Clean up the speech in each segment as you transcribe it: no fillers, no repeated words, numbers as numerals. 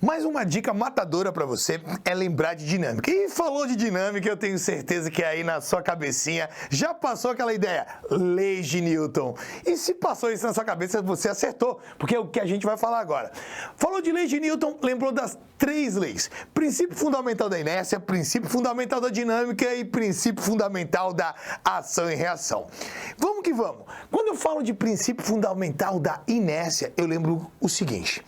Mais uma dica matadora para você é lembrar de dinâmica. E falou de dinâmica, eu tenho certeza que aí na sua cabecinha já passou aquela ideia, leis de Newton. E se passou isso na sua cabeça, você acertou, porque é o que a gente vai falar agora. Falou de leis de Newton, lembrou das 3 leis. Princípio fundamental da inércia, princípio fundamental da dinâmica e princípio fundamental da ação e reação. Vamos que vamos. Quando eu falo de princípio fundamental da inércia, eu lembro o seguinte: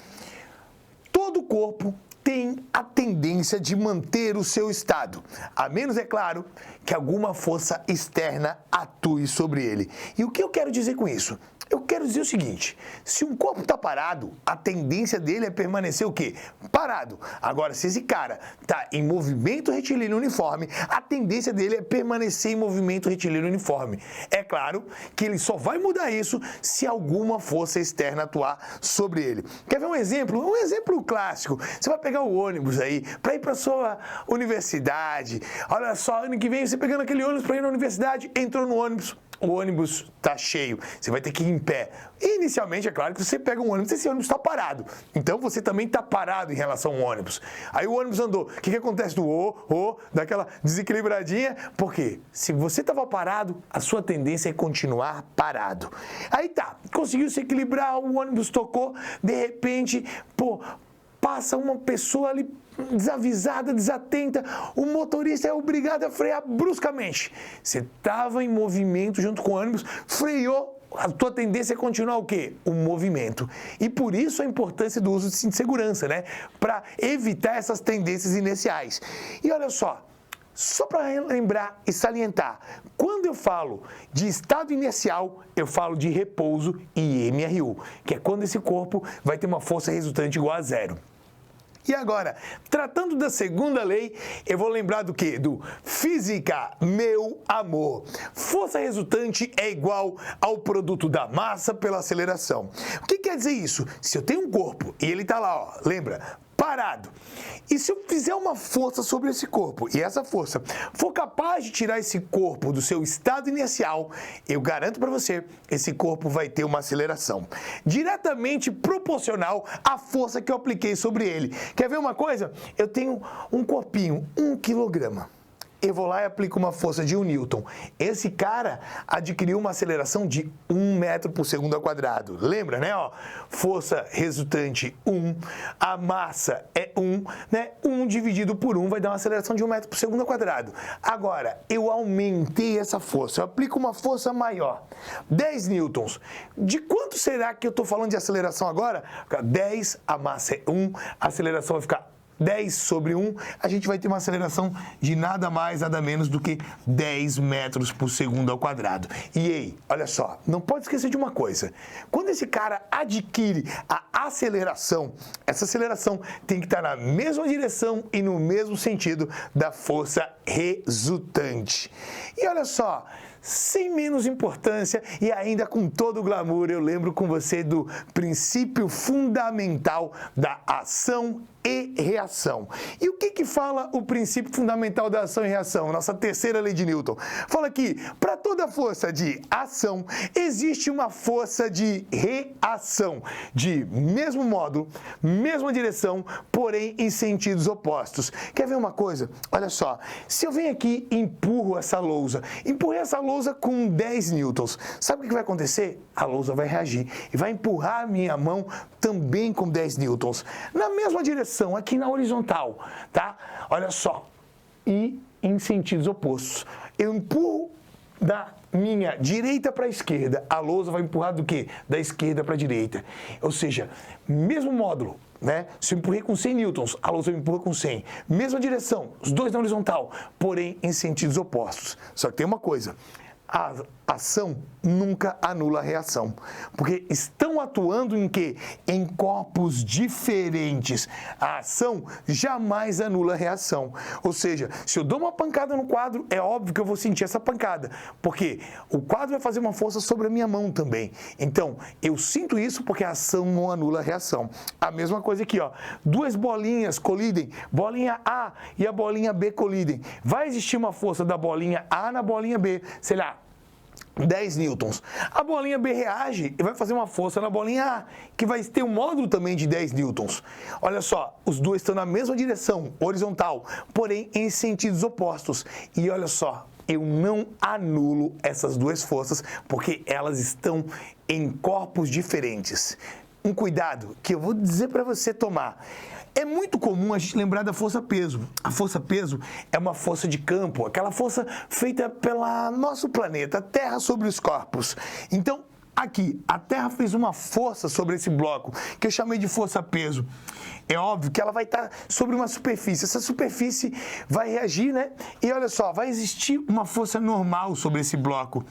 todo corpo tem a tendência de manter o seu estado, a menos, é claro, que alguma força externa atue sobre ele. E o que eu quero dizer com isso? Eu quero dizer o seguinte: se um corpo está parado, a tendência dele é permanecer o quê? Parado. Agora, se esse cara está em movimento retilíneo uniforme, a tendência dele é permanecer em movimento retilíneo uniforme. É claro que ele só vai mudar isso se alguma força externa atuar sobre ele. Quer ver um exemplo? Um exemplo clássico. Você vai pegar o ônibus aí para ir para sua universidade. Olha só, ano que vem você pegando aquele ônibus para ir na universidade, entrou no ônibus. O ônibus está cheio, você vai ter que ir em pé. E inicialmente, é claro que você pega um ônibus, esse ônibus está parado. Então você também está parado em relação ao ônibus. Aí o ônibus andou. O que acontece do daquela desequilibradinha? Porque se você estava parado, a sua tendência é continuar parado. Aí tá, conseguiu se equilibrar, o ônibus tocou, de repente, passa uma pessoa ali desavisada, desatenta, o motorista é obrigado a frear bruscamente. Você estava em movimento junto com o ônibus, freou, a tua tendência é continuar o quê? O movimento. E por isso a importância do uso de cinto de segurança, né? Para evitar essas tendências iniciais. E olha só para lembrar e salientar, quando eu falo de estado inicial, eu falo de repouso e MRU, que é quando esse corpo vai ter uma força resultante igual a 0. E agora, tratando da segunda lei, eu vou lembrar do quê? Do física, meu amor. Força resultante é igual ao produto da massa pela aceleração. O que quer dizer isso? Se eu tenho um corpo e ele está lá, lembra? Parado. E se eu fizer uma força sobre esse corpo e essa força for capaz de tirar esse corpo do seu estado inicial, eu garanto para você, esse corpo vai ter uma aceleração diretamente proporcional à força que eu apliquei sobre ele. Quer ver uma coisa? Eu tenho um corpinho, 1 quilograma. Eu vou lá e aplico uma força de 1 Newton. Esse cara adquiriu uma aceleração de 1 metro por segundo ao quadrado. Lembra, né? Força resultante 1, a massa é 1, né? 1 dividido por 1 vai dar uma aceleração de 1 metro por segundo ao quadrado. Agora, eu aumentei essa força, eu aplico uma força maior, 10 newtons. De quanto será que eu estou falando de aceleração agora? 10, a massa é 1, a aceleração vai ficar 10 sobre 1, a gente vai ter uma aceleração de nada mais, nada menos do que 10 metros por segundo ao quadrado. E aí, olha só, não pode esquecer de uma coisa. Quando esse cara adquire a aceleração, essa aceleração tem que estar na mesma direção e no mesmo sentido da força resultante. E olha só, sem menos importância e ainda com todo o glamour, eu lembro com você do princípio fundamental da ação e reação. E o que fala o princípio fundamental da ação e reação? Nossa terceira lei de Newton. Fala que para toda força de ação existe uma força de reação, de mesmo modo, mesma direção, porém em sentidos opostos. Quer ver uma coisa? Olha só, se eu venho aqui e empurrei essa lousa com 10 newtons, sabe o que vai acontecer? A lousa vai reagir e vai empurrar a minha mão também com 10 newtons, na mesma direção, aqui na horizontal, tá? Olha só, e em sentidos opostos. Eu empurro da minha direita para a esquerda, a lousa vai empurrar do quê? Da esquerda para a direita. Ou seja, mesmo módulo, né? Se eu empurrei com 100 newtons, a lousa me empurra com 100. Mesma direção, os dois na horizontal, porém em sentidos opostos. Só que tem uma coisa: a ação nunca anula a reação, porque estão atuando em quê? Em corpos diferentes. A ação jamais anula a reação. Ou seja, se eu dou uma pancada no quadro, é óbvio que eu vou sentir essa pancada, porque o quadro vai fazer uma força sobre a minha mão também. Então, eu sinto isso porque a ação não anula a reação. A mesma coisa aqui, duas bolinhas colidem, bolinha A e a bolinha B colidem. Vai existir uma força da bolinha A na bolinha B, sei lá, 10 newtons. A bolinha B reage e vai fazer uma força na bolinha A, que vai ter um módulo também de 10 newtons. Olha só, os dois estão na mesma direção, horizontal, porém em sentidos opostos. E olha só, eu não anulo essas duas forças, porque elas estão em corpos diferentes. Um cuidado que eu vou dizer para você tomar. É muito comum a gente lembrar da força-peso. A força-peso é uma força de campo, aquela força feita pelo nosso planeta, a Terra sobre os corpos. Então, aqui, a Terra fez uma força sobre esse bloco, que eu chamei de força-peso. É óbvio que ela vai estar sobre uma superfície. Essa superfície vai reagir, né? E olha só, vai existir uma força normal sobre esse bloco.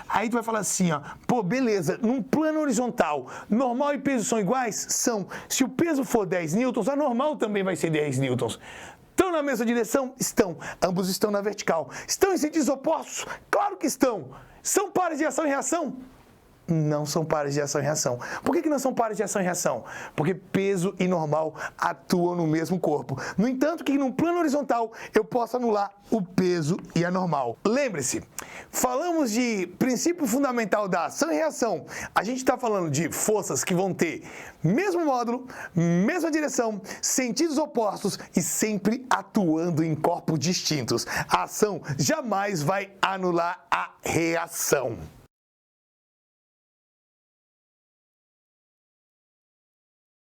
Aí tu vai falar assim, ó, pô, beleza, num plano horizontal, normal e peso são iguais? São. Se o peso for 10 newtons, a normal também vai ser 10 newtons. Estão na mesma direção? Estão. Ambos estão na vertical. Estão em sentidos opostos? Claro que estão. São pares de ação e reação? Não são pares de ação e reação. Por que não são pares de ação e reação? Porque peso e normal atuam no mesmo corpo. No entanto, que no plano horizontal eu posso anular o peso e a normal. Lembre-se, falamos de princípio fundamental da ação e reação. A gente está falando de forças que vão ter mesmo módulo, mesma direção, sentidos opostos e sempre atuando em corpos distintos. A ação jamais vai anular a reação.